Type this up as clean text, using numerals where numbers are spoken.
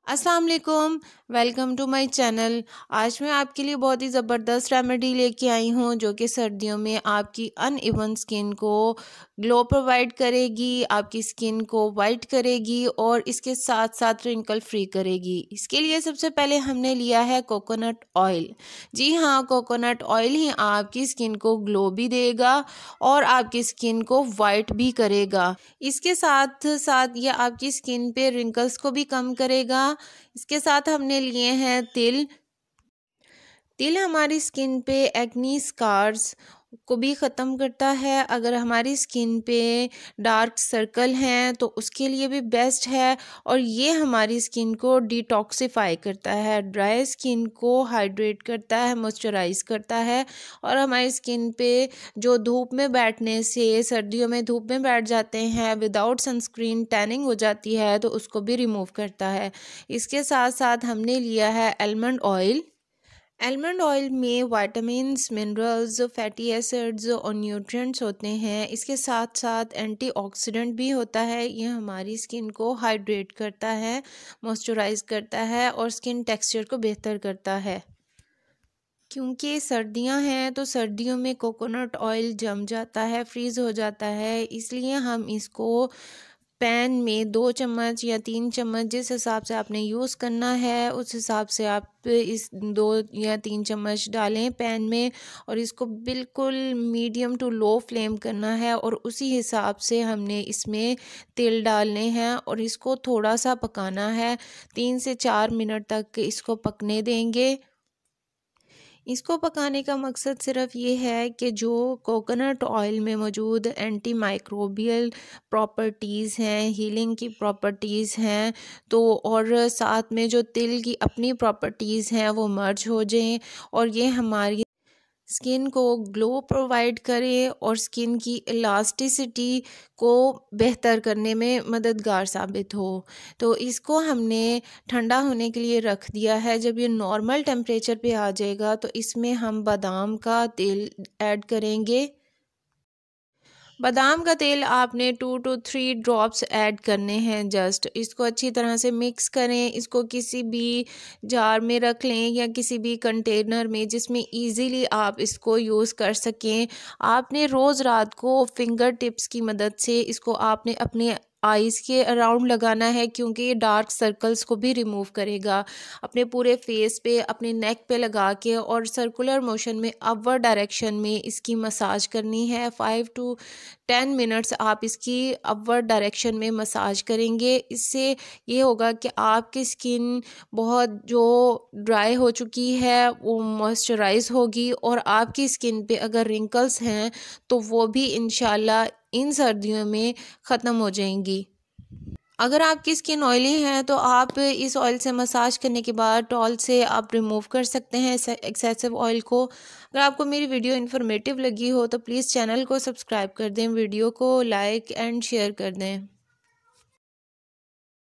अस्सलाम वालेकुम, welcome to my channel. आज मैं आपके लिए बहुत ही ज़बरदस्त रेमेडी लेके आई हूँ जो कि सर्दियों में आपकी अनइवन स्किन को ग्लो प्रोवाइड करेगी, आपकी स्किन को वाइट करेगी और इसके साथ साथ रिंकल फ्री करेगी। इसके लिए सबसे पहले हमने लिया है कोकोनट ऑयल। जी हाँ, कोकोनट ऑयल ही आपकी स्किन को ग्लो भी देगा और आपकी स्किन को वाइट भी करेगा। इसके साथ साथ ये आपकी स्किन पे रिंकल्स को भी कम करेगा। इसके साथ हमने लिए हैं तिल। तिल हमारी स्किन पे एक्नी स्कार्स को भी ख़त्म करता है। अगर हमारी स्किन पे डार्क सर्कल हैं तो उसके लिए भी बेस्ट है और ये हमारी स्किन को डिटॉक्सिफाई करता है, ड्राई स्किन को हाइड्रेट करता है, मॉइस्चराइज करता है और हमारी स्किन पे जो धूप में बैठने से, सर्दियों में धूप में बैठ जाते हैं, विदाउट सनस्क्रीन टैनिंग हो जाती है तो उसको भी रिमूव करता है। इसके साथ साथ हमने लिया है आलमंड ऑयल। आलमंड ऑयल में विटामिन्स, मिनरल्स, फैटी एसिड्स और न्यूट्रिएंट्स होते हैं। इसके साथ साथ एंटीऑक्सीडेंट भी होता है। ये हमारी स्किन को हाइड्रेट करता है, मॉइस्चराइज करता है और स्किन टेक्सचर को बेहतर करता है। क्योंकि सर्दियां हैं तो सर्दियों में कोकोनट ऑयल जम जाता है, फ्रीज़ हो जाता है, इसलिए हम इसको पैन में 2 चम्मच या 3 चम्मच जिस हिसाब से आपने यूज़ करना है उस हिसाब से आप इस 2 या 3 चम्मच डालें पैन में और इसको बिल्कुल मीडियम टू लो फ्लेम करना है और उसी हिसाब से हमने इसमें तिल डालने हैं और इसको थोड़ा सा पकाना है। 3 से 4 मिनट तक इसको पकने देंगे। इसको पकाने का मकसद सिर्फ ये है कि जो कोकोनट ऑयल में मौजूद एंटी माइक्रोबियल प्रॉपर्टीज़ हैं, हीलिंग की प्रॉपर्टीज़ हैं, तो और साथ में जो तिल की अपनी प्रॉपर्टीज़ हैं वो मर्ज हो जाएं और ये हमारी स्किन को ग्लो प्रोवाइड करे और स्किन की इलास्टिसिटी को बेहतर करने में मददगार साबित हो। तो इसको हमने ठंडा होने के लिए रख दिया है। जब ये नॉर्मल टेम्परेचर पे आ जाएगा तो इसमें हम बादाम का तेल ऐड करेंगे। बादाम का तेल आपने 2 to 3 ड्रॉप्स ऐड करने हैं। जस्ट इसको अच्छी तरह से मिक्स करें। इसको किसी भी जार में रख लें या किसी भी कंटेनर में जिसमें इजीली आप इसको यूज़ कर सकें। आपने रोज़ रात को फिंगर टिप्स की मदद से इसको आपने अपने आइज़ के अराउंड लगाना है क्योंकि ये डार्क सर्कल्स को भी रिमूव करेगा। अपने पूरे फेस पे, अपने नेक पे लगा के और सर्कुलर मोशन में अपवर्ड डायरेक्शन में इसकी मसाज करनी है। 5 to 10 मिनट्स आप इसकी अपवर्ड डायरेक्शन में मसाज करेंगे। इससे ये होगा कि आपकी स्किन बहुत जो ड्राई हो चुकी है वो मॉइस्चराइज होगी और आपकी स्किन पे अगर रिंकल्स हैं तो वो भी इंशाल्लाह इन सर्दियों में ख़त्म हो जाएंगी। अगर आपकी स्किन ऑयली है तो आप इस ऑयल से मसाज करने के बाद टॉल से आप रिमूव कर सकते हैं एक्सेसिव ऑयल को। अगर आपको मेरी वीडियो इन्फॉर्मेटिव लगी हो तो प्लीज़ चैनल को सब्सक्राइब कर दें, वीडियो को लाइक एंड शेयर कर दें।